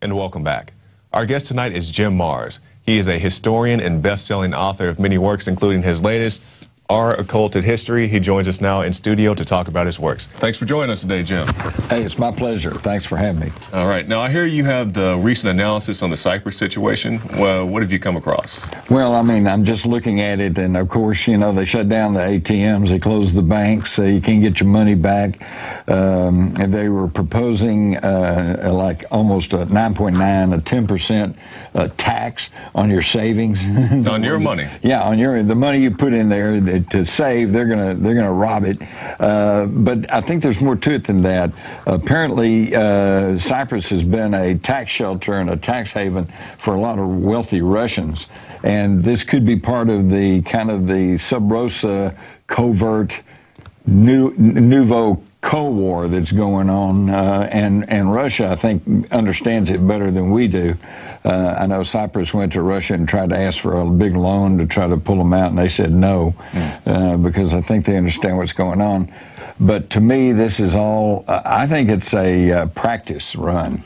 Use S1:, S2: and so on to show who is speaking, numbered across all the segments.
S1: And welcome back. Our guest tonight is Jim Marrs. He is a historian and best-selling author of many works, including his latest, Our Occulted History. He joins us now in studio to talk about his works. Thanks for joining us today, Jim.
S2: Hey, it's my pleasure. Thanks for having me.
S1: All right. Now, I hear you have the recent analysis on the Cyprus situation. Well, what have you come across?
S2: Well, I mean, I'm just looking at it, and of course, you know, they shut down the ATMs, they closed the banks, so you can't get your money back. And they were proposing like almost a 9.9, a 10% tax on your savings.
S1: On your money?
S2: Yeah, on the money you put in there to save. They're gonna rob it. But I think there's more to it than that. Apparently, Cyprus has been a tax shelter and a tax haven for a lot of wealthy Russians, and this could be part of the kind of the sub rosa covert nouveau Cold War that's going on, and Russia, I think, understands it better than we do. I know Cyprus went to Russia and tried to ask for a big loan to try to pull them out, and they said no, because I think they understand what's going on. But to me, this is all, I think it's a practice run.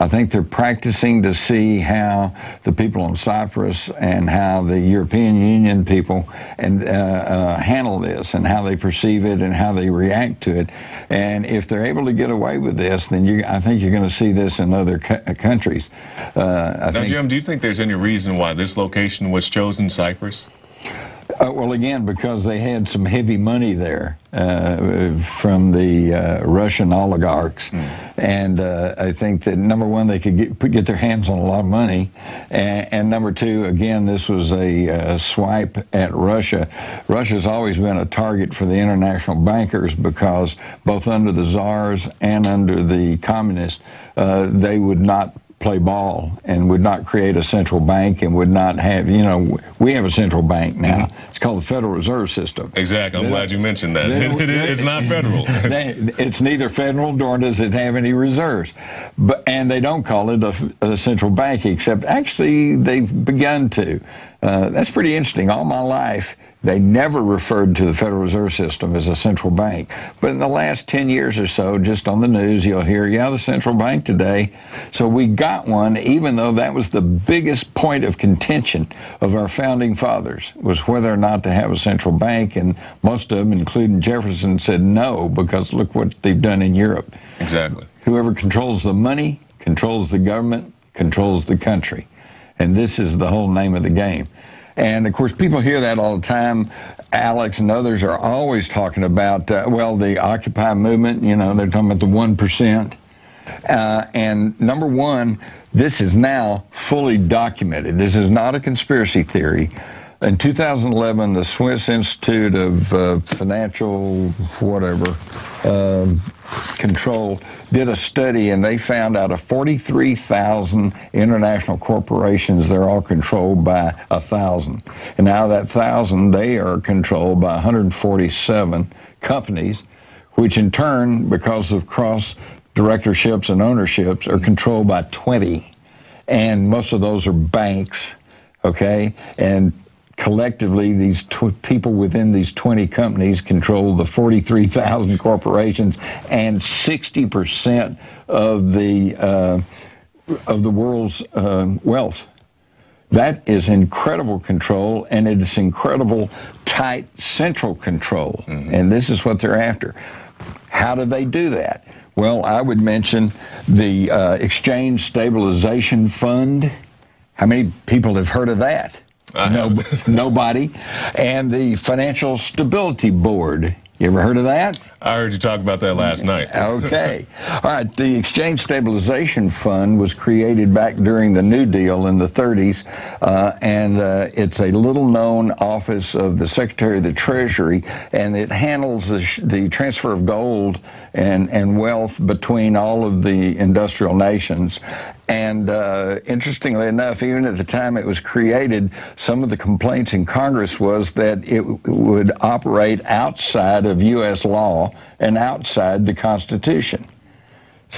S2: I think they're practicing to see how the people in Cyprus and how the European Union people handle this and how they perceive it and how they react to it. And if they're able to get away with this, then I think you're going to see this in other countries.
S1: Now, Jim, do you think there's any reason why this location was chosen, Cyprus?
S2: Well, again, because they had some heavy money there from the Russian oligarchs, and I think that number one, they could get their hands on a lot of money, and number two, again, this was a swipe at Russia. Russia's always been a target for the international bankers because both under the czars and under the communists, they would not play ball and would not create a central bank and would not have, you know, we have a central bank now. It's called the Federal Reserve System.
S1: Exactly. I'm glad you mentioned that. It's not federal.
S2: It's neither federal nor does it have any reserves. And they don't call it a central bank, except actually they've begun to. That's pretty interesting. All my life, they never referred to the Federal Reserve System as a central bank. But in the last 10 years or so, just on the news, you'll hear, yeah, the central bank today. So we got one, even though that was the biggest point of contention of our founding fathers, was whether or not to have a central bank. And most of them, including Jefferson, said no, because look what they've done in Europe.
S1: Exactly.
S2: Whoever controls the money, controls the government, controls the country. And this is the whole name of the game. And, of course, people hear that all the time. Alex and others are always talking about, well, the Occupy movement, you know, they're talking about the 1%. And number one, this is now fully documented. This is not a conspiracy theory. In 2011, the Swiss Institute of Financial whatever Control did a study, and they found out of 43,000 international corporations, they're all controlled by 1,000. And out of that 1,000, they are controlled by 147 companies, which in turn, because of cross directorships and ownerships, are controlled by 20. And most of those are banks, okay? And collectively, these people within these 20 companies control the 43,000 corporations and 60% of the world's wealth. That is incredible control, and it is incredible tight central control. And this is what they're after. How do they do that? Well, I would mention the Exchange Stabilization Fund. How many people have heard of that? Nobody. And the Financial Stability Board. You ever heard of that?
S1: I heard you talk about that last night.
S2: Okay. All right. The Exchange Stabilization Fund was created back during the New Deal in the 30s, and it's a little-known office of the Secretary of the Treasury, and it handles the transfer of gold and wealth between all of the industrial nations. And interestingly enough, even at the time it was created, some of the complaints in Congress was that it would operate outside of U.S. law and outside the Constitution.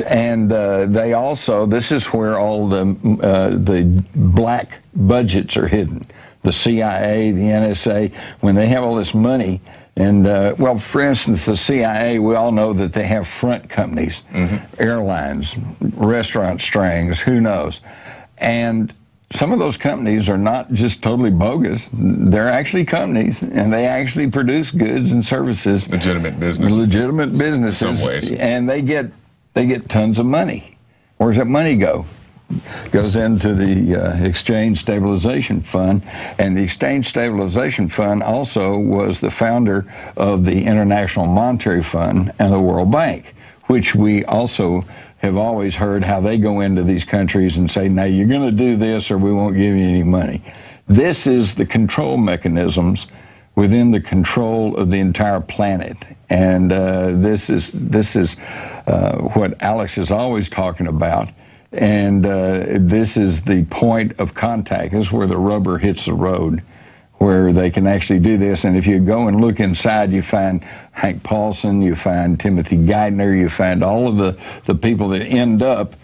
S2: And they also, this is where all the black budgets are hidden. The CIA, the NSA, when they have all this money, And, well, for instance, the CIA, we all know that they have front companies, airlines, restaurant strings, who knows. And some of those companies are not just totally bogus. They're actually companies, and they actually produce goods and services.
S1: Legitimate business.
S2: Legitimate businesses.
S1: In some ways.
S2: And they get tons of money. Where does that money go? Goes into the Exchange Stabilization Fund, and the Exchange Stabilization Fund also was the founder of the International Monetary Fund and the World Bank, which we also have always heard how they go into these countries and say, now you're going to do this or we won't give you any money. This is the control mechanisms within the control of the entire planet. And this is what Alex is always talking about. And this is the point of contact. This is where the rubber hits the road, where they can actually do this. And if you go and look inside, you find Hank Paulson, you find Timothy Geithner, you find all of the people that end up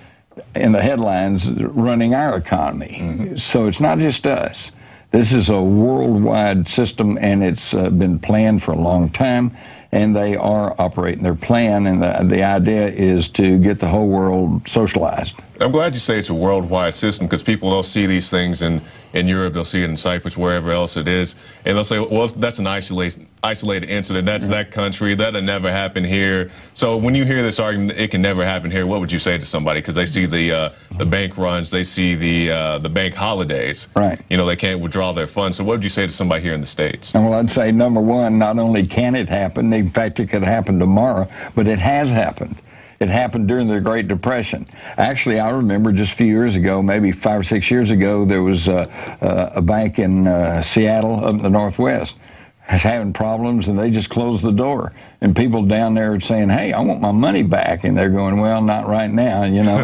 S2: in the headlines running our economy. So it's not just us. This is a worldwide system, and it's been planned for a long time, and they are operating their plan, and the idea is to get the whole world socialized.
S1: I'm glad you say it's a worldwide system, because people don't see these things in Europe, they'll see it in Cyprus, wherever else it is, and they'll say, well, that's an isolated incident, that's that country, that'll never happen here. So when you hear this argument, it can never happen here, what would you say to somebody? Because they see the bank runs, they see the bank holidays.
S2: Right.
S1: You know, they can't withdraw their funds. So what would you say to somebody here in the States?
S2: Well, I'd say, number one, not only can it happen, in fact, it could happen tomorrow, but it has happened. It happened during the Great Depression. Actually, I remember just a few years ago, maybe 5 or 6 years ago, there was a bank in Seattle, up in the Northwest, was having problems, and they just closed the door. And people down there saying, hey, I want my money back. And they're going, well, not right now, you know.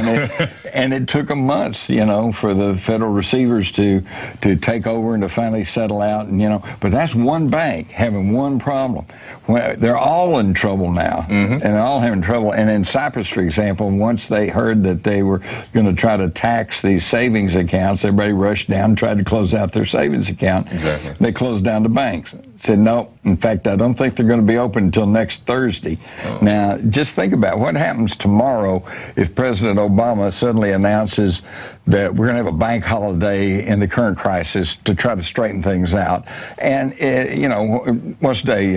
S2: And it took them months, you know, for the federal receivers to take over and to finally settle out. And, you know, but that's one bank having one problem. Well, they're all in trouble now, and they're all having trouble. And in Cyprus, for example, once they heard that they were going to try to tax these savings accounts, everybody rushed down and tried to close out their savings account.
S1: Exactly.
S2: They closed down the banks. Said, no, in fact, I don't think they're going to be open until next Thursday. Oh. Now, just think about what happens tomorrow if President Obama suddenly announces that we're going to have a bank holiday in the current crisis to try to straighten things out. And, you know, what's day?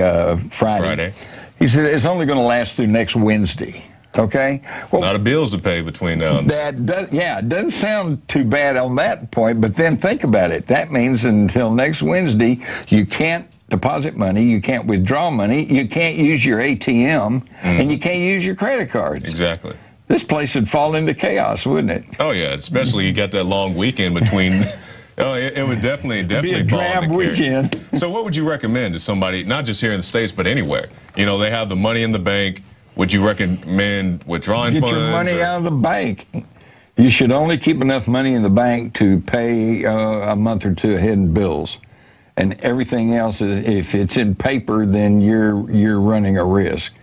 S2: Friday. He said it's only going to last through next Wednesday. Okay? Well,
S1: a lot of bills to pay between now and then.
S2: Yeah, it doesn't sound too bad on that point, but then think about it. That means until next Wednesday, you can't deposit money, you can't withdraw money, you can't use your ATM, and you can't use your credit cards.
S1: Exactly.
S2: This place would fall into chaos, wouldn't it?
S1: Oh, yeah, especially you got that long weekend between. Oh, it would definitely
S2: be a drab weekend.
S1: So what would you recommend to somebody, not just here in the States, but anywhere? You know, they have the money in the bank. Would you recommend withdrawing funds?
S2: Get your money out of the bank. You should only keep enough money in the bank to pay a month or two ahead in bills. And everything else, if it's in paper, then you're running a risk.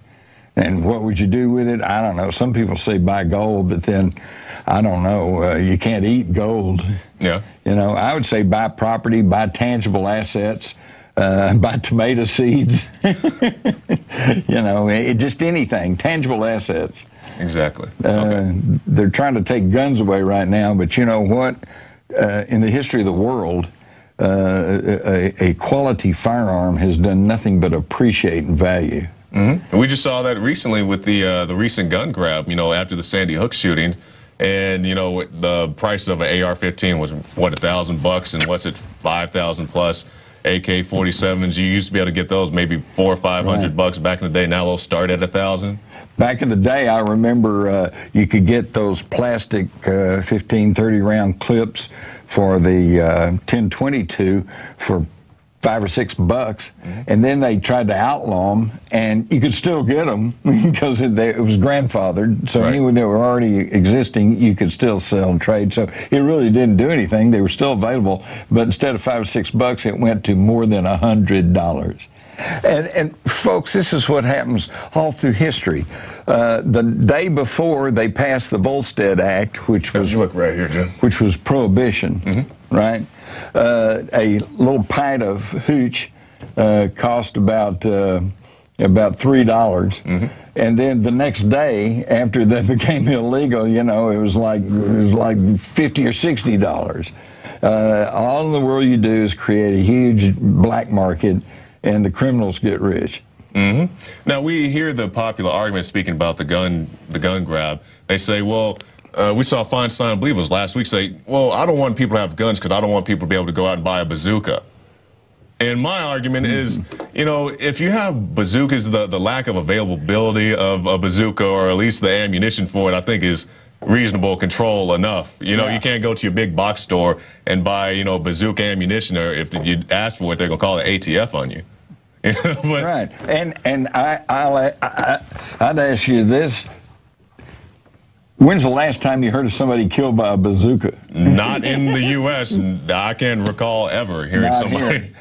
S2: And what would you do with it? I don't know. Some people say buy gold, but then, I don't know, you can't eat gold.
S1: Yeah.
S2: You know, I would say buy property, buy tangible assets, buy tomato seeds. You know, just anything, tangible assets.
S1: Exactly.
S2: Okay. They're trying to take guns away right now, but you know what? In the history of the world, a quality firearm has done nothing but appreciate in value.
S1: We just saw that recently with the recent gun grab, you know, after the Sandy Hook shooting. And, you know, the price of an AR-15 was, what, $1,000, and what's it, 5,000 plus. AK-47s, you used to be able to get those maybe $400 or $500 back in the day. Now they'll start at $1,000.
S2: Back in the day, I remember you could get those plastic 15, 30 round clips for the 1022 for $5 or $6, and then they tried to outlaw them, and you could still get them because it was grandfathered. So even when they were already existing, you could still sell and trade. So it really didn't do anything. They were still available, but instead of $5 or $6, it went to more than $100. And folks, this is what happens all through history. The day before they passed the Volstead Act, which was
S1: right here, Jim.
S2: Which was prohibition, right? A little pint of hooch cost about $3. Mm-hmm. And then the next day, after they became illegal, it was like $50 or $60. All in the world you do is create a huge black market, and the criminals get rich.
S1: Mm-hmm. Now, we hear the popular argument speaking about the gun grab. They say, well, we saw Feinstein, I believe it was last week, say, well, I don't want people to have guns because I don't want people to be able to go out and buy a bazooka. And my argument is, if you have bazookas, the lack of availability of a bazooka, or at least the ammunition for it, I think is reasonable control enough. You can't go to your big box store and buy, bazooka ammunition, or if you ask for it, they're going to call it ATF on you.
S2: Right. And I'd ask you this. When's the last time you heard of somebody killed by a bazooka?
S1: Not in the U.S. I can't recall ever hearing somebody.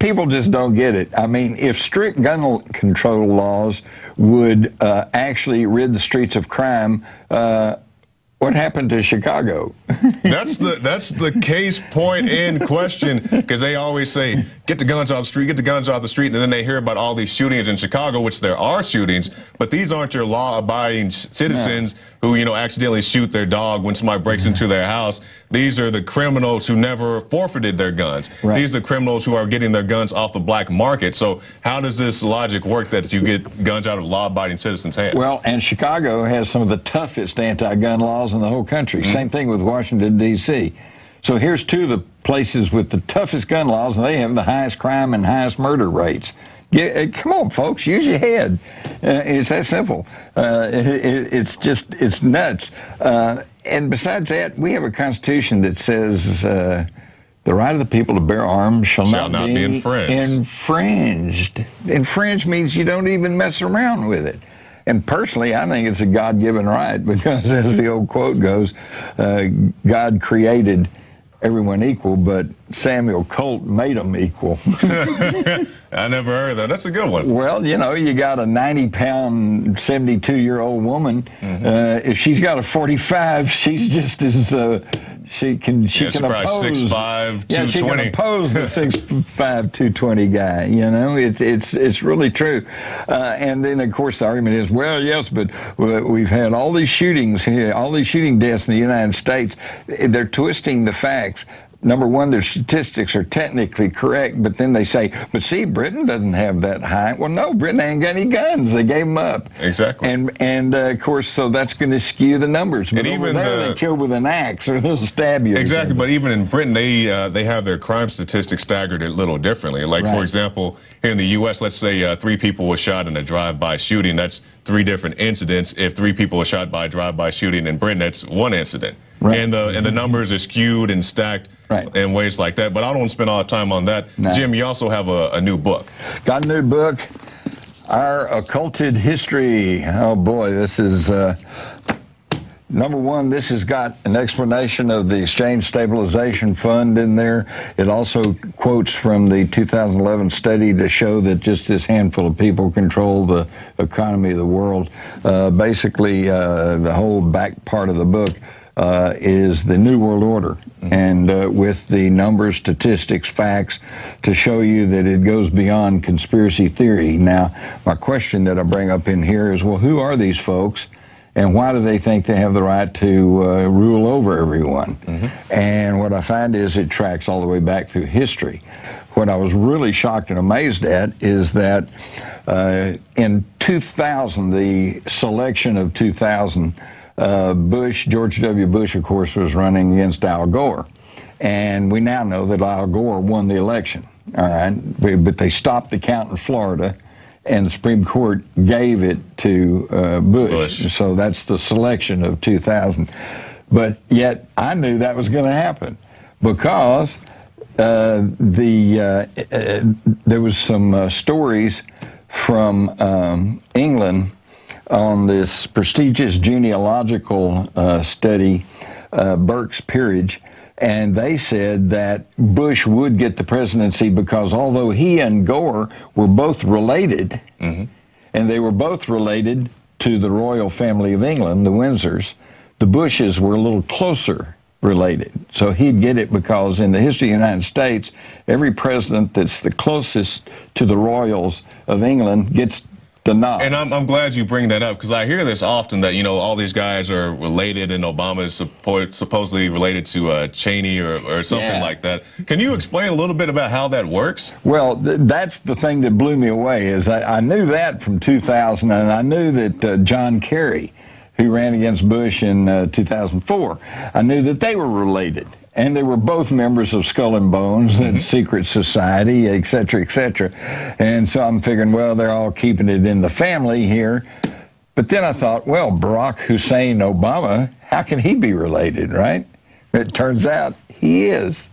S2: People just don't get it. I mean, if strict gun control laws would actually rid the streets of crime, what happened to Chicago?
S1: That's the case point in question, because they always say, get the guns off the street, get the guns off the street, and then they hear about all these shootings in Chicago, which there are shootings, but these aren't your law-abiding citizens who, accidentally shoot their dog when somebody breaks into their house. These are the criminals who never forfeited their guns. Right. These are the criminals who are getting their guns off the black market. So how does this logic work that you get guns out of law-abiding citizens' hands?
S2: Well, and Chicago has some of the toughest anti-gun laws in the whole country. Mm-hmm. Same thing with Washington, D.C. So here's two of the places with the toughest gun laws, and they have the highest crime and highest murder rates. Come on, folks, use your head. It's that simple. It's nuts. And besides that, we have a Constitution that says the right of the people to bear arms shall not be infringed. Infringed means you don't even mess around with it. And personally, I think it's a God-given right, because as the old quote goes, God created everyone equal, but Samuel Colt made them equal.
S1: I never heard that. That's a good one.
S2: Well, you got a 90-pound, 72-year-old woman. Mm-hmm. If she's got a 45, she's just as she can oppose.
S1: 6'5", 220.
S2: Yeah, she can oppose the 6'5", 220 guy. It's really true. And then, of course, the argument is, well, yes, but we've had all these shootings here, all these shooting deaths in the United States. They're twisting the facts. Number one, their statistics are technically correct, but then they say, but see, Britain doesn't have that high. Well, no, Britain ain't got any guns. They gave them up.
S1: Exactly.
S2: And of course, so that's going to skew the numbers. But
S1: and
S2: over
S1: even
S2: there, they kill with an axe or they'll stab you.
S1: Exactly, but even in Britain, they have their crime statistics staggered a little differently. Like, for example, here in the U.S., let's say 3 people were shot in a drive-by shooting. That's 3 different incidents. If 3 people were shot by a drive-by shooting in Britain, that's 1 incident. Right. And the numbers are skewed and stacked in ways like that. But I don't want to spend all the time on that. No. Jim, you also have a new book.
S2: Got a new book, Our Occulted History. Oh, boy, this is... Number one, this has got an explanation of the Exchange Stabilization Fund in there. It also quotes from the 2011 study to show that just this handful of people control the economy of the world. Basically, the whole back part of the book is the New World Order, and with the numbers, statistics, facts to show you that it goes beyond conspiracy theory. Now, my question that I bring up in here is, well, who are these folks? And why do they think they have the right to rule over everyone? Mm-hmm. And what I find is it tracks all the way back through history. What I was really shocked and amazed at is that in 2000, the selection of 2000, George W. Bush, of course, was running against Al Gore. And we now know that Al Gore won the election, all right? But they stopped the count in Florida, and the Supreme Court gave it to Bush. So that's the selection of 2000. But yet I knew that was going to happen because there was some stories from England on this prestigious genealogical study, Burke's Peerage, and they said that Bush would get the presidency because although he and Gore were both related, and they were both related to the royal family of England, the Windsors, the Bushes were a little closer related. So he'd get it because in the history of the United States, every president that's the closest to the royals of England gets the nod.
S1: And I'm glad you bring that up, because I hear this often, that, you know, all these guys are related, and Obama is supposedly related to Cheney or something like that. Can you explain a little bit about how that works?
S2: Well, that's the thing that blew me away, is I knew that from 2000, and I knew that John Kerry, who ran against Bush in 2004, I knew that they were related. And they were both members of Skull and Bones and Secret Society, et cetera, et cetera. And so I'm figuring, well, they're all keeping it in the family here. But then I thought, well, Barack Hussein Obama, how can he be related, right? It turns out he is.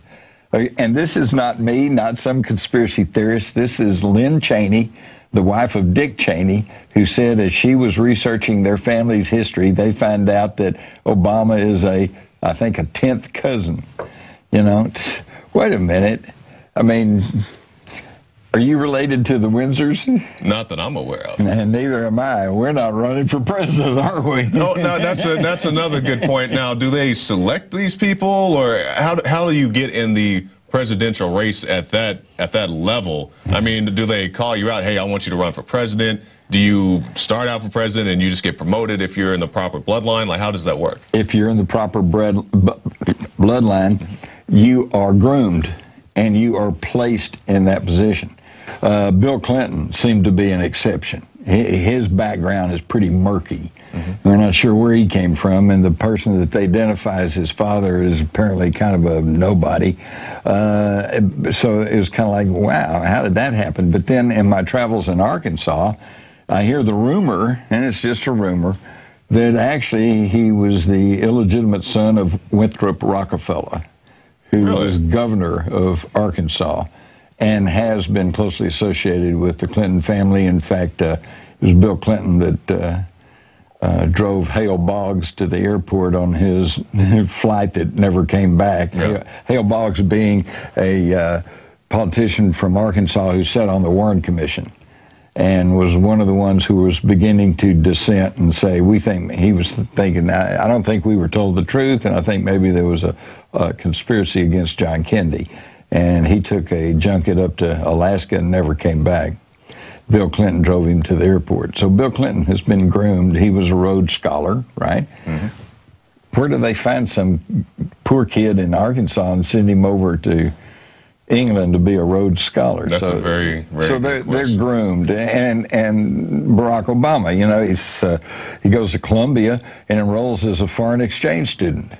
S2: And this is not me, not some conspiracy theorist. This is Lynn Cheney, the wife of Dick Cheney, who said as she was researching their family's history, they found out that Obama is I think a 10th cousin. You know, wait a minute. I mean, are you related to the Windsors?
S1: Not that I'm aware of.
S2: And neither am I. We're not running for president, are we?
S1: No, that's another good point. Now, do they select these people, or how do you get in the presidential race at that level? I mean, do they call you out, hey, I want you to run for president? Do you start out for president and you just get promoted if you're in the proper bloodline? Like, how does that work?
S2: If you're in the proper bloodline, you are groomed and you are placed in that position. Bill Clinton seemed to be an exception. His background is pretty murky. We're not sure where he came from, and the person that they identify as his father is apparently kind of a nobody. So it was kind of like, wow, how did that happen? But then in my travels in Arkansas, I hear the rumor, and it's just a rumor, that actually he was the illegitimate son of Winthrop Rockefeller, who was governor of Arkansas and has been closely associated with the Clinton family. In fact, it was Bill Clinton that drove Hale Boggs to the airport on his flight that never came back. Hale Boggs being a politician from Arkansas who sat on the Warren Commission and was one of the ones who was beginning to dissent and say, we think, he was thinking, I don't think we were told the truth, and I think maybe there was a conspiracy against John Kennedy. And he took a junket up to Alaska and never came back. Bill Clinton drove him to the airport. So Bill Clinton has been groomed. He was a Rhodes Scholar, right? Where do they find some poor kid in Arkansas and send him over to England to be a Rhodes Scholar?
S1: That's a very
S2: so they're groomed. And Barack Obama, you know, he goes to Columbia and enrolls as a foreign exchange student.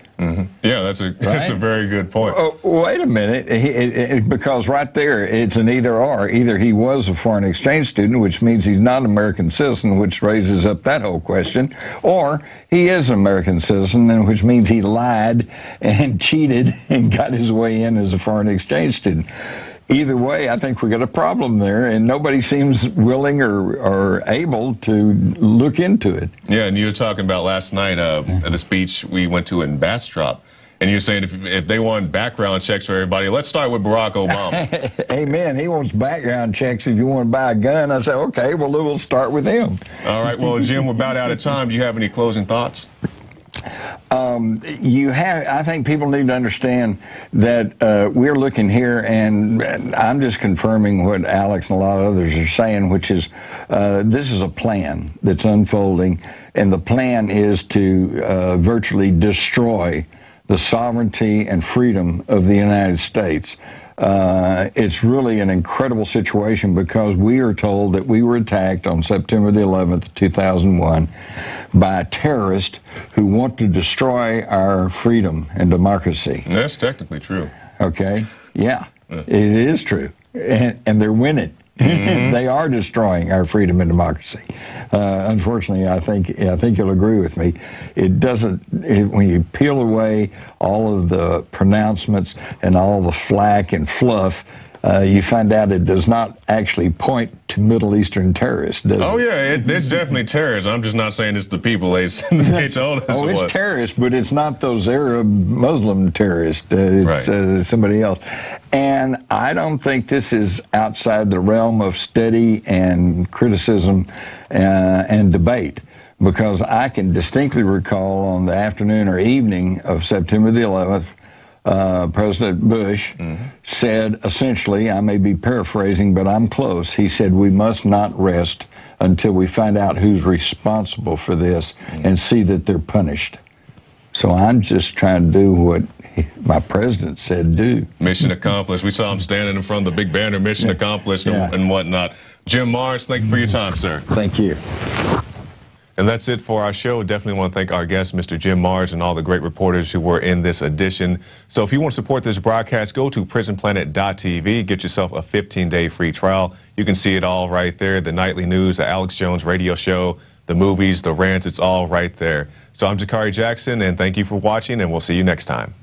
S1: Yeah, that's a very good point.
S2: Oh, wait a minute, because right there it's an either or. Either he was a foreign exchange student, which means he's not an American citizen, which raises up that whole question, or he is an American citizen, and which means he lied and cheated and got his way in as a foreign exchange student. Either way, I think we got a problem there, and nobody seems willing or able to look into it.
S1: Yeah, and you were talking about last night at the speech we went to in Bastrop, and you're saying if they want background checks for everybody, let's start with Barack Obama.
S2: Amen. He wants background checks if you want to buy a gun. I say, okay, well, we'll start with him.
S1: All right. Well, Jim, we're about out of time. Do you have any closing thoughts?
S2: I think people need to understand that we're looking here, and I'm just confirming what Alex and a lot of others are saying, which is this is a plan that's unfolding, and the plan is to virtually destroy the sovereignty and freedom of the United States. It's really an incredible situation because we are told that we were attacked on September the 11th, 2001 by terrorists who want to destroy our freedom and democracy.
S1: That's technically true.
S2: Okay, yeah. It is true, and they're winning. They are destroying our freedom and democracy. Unfortunately, I think you'll agree with me. It doesn't. When you peel away all of the pronouncements and all the flack and fluff, you find out it does not actually point to Middle Eastern terrorists, does it?
S1: Oh, yeah, it's definitely terrorists. I'm just not saying it's the people they told us.
S2: Oh, it's terrorists, but it's not those Arab Muslim terrorists. It's somebody else. And I don't think this is outside the realm of study and criticism and debate. because I can distinctly recall on the afternoon or evening of September the 11th, President Bush said, essentially, I may be paraphrasing, but I'm close. He said, we must not rest until we find out who's responsible for this and see that they're punished. So I'm just trying to do what my president said do.
S1: Mission accomplished. We saw him standing in front of the big banner, mission accomplished, and whatnot. Jim Marrs, thank you for your time, sir.
S2: Thank you.
S1: And that's it for our show. Definitely want to thank our guest, Mr. Jim Marrs, and all the great reporters who were in this edition. So if you want to support this broadcast, go to prisonplanet.tv. Get yourself a 15-day free trial. You can see it all right there. The nightly news, the Alex Jones radio show, the movies, the rants, it's all right there. So I'm Jakari Jackson, and thank you for watching, and we'll see you next time.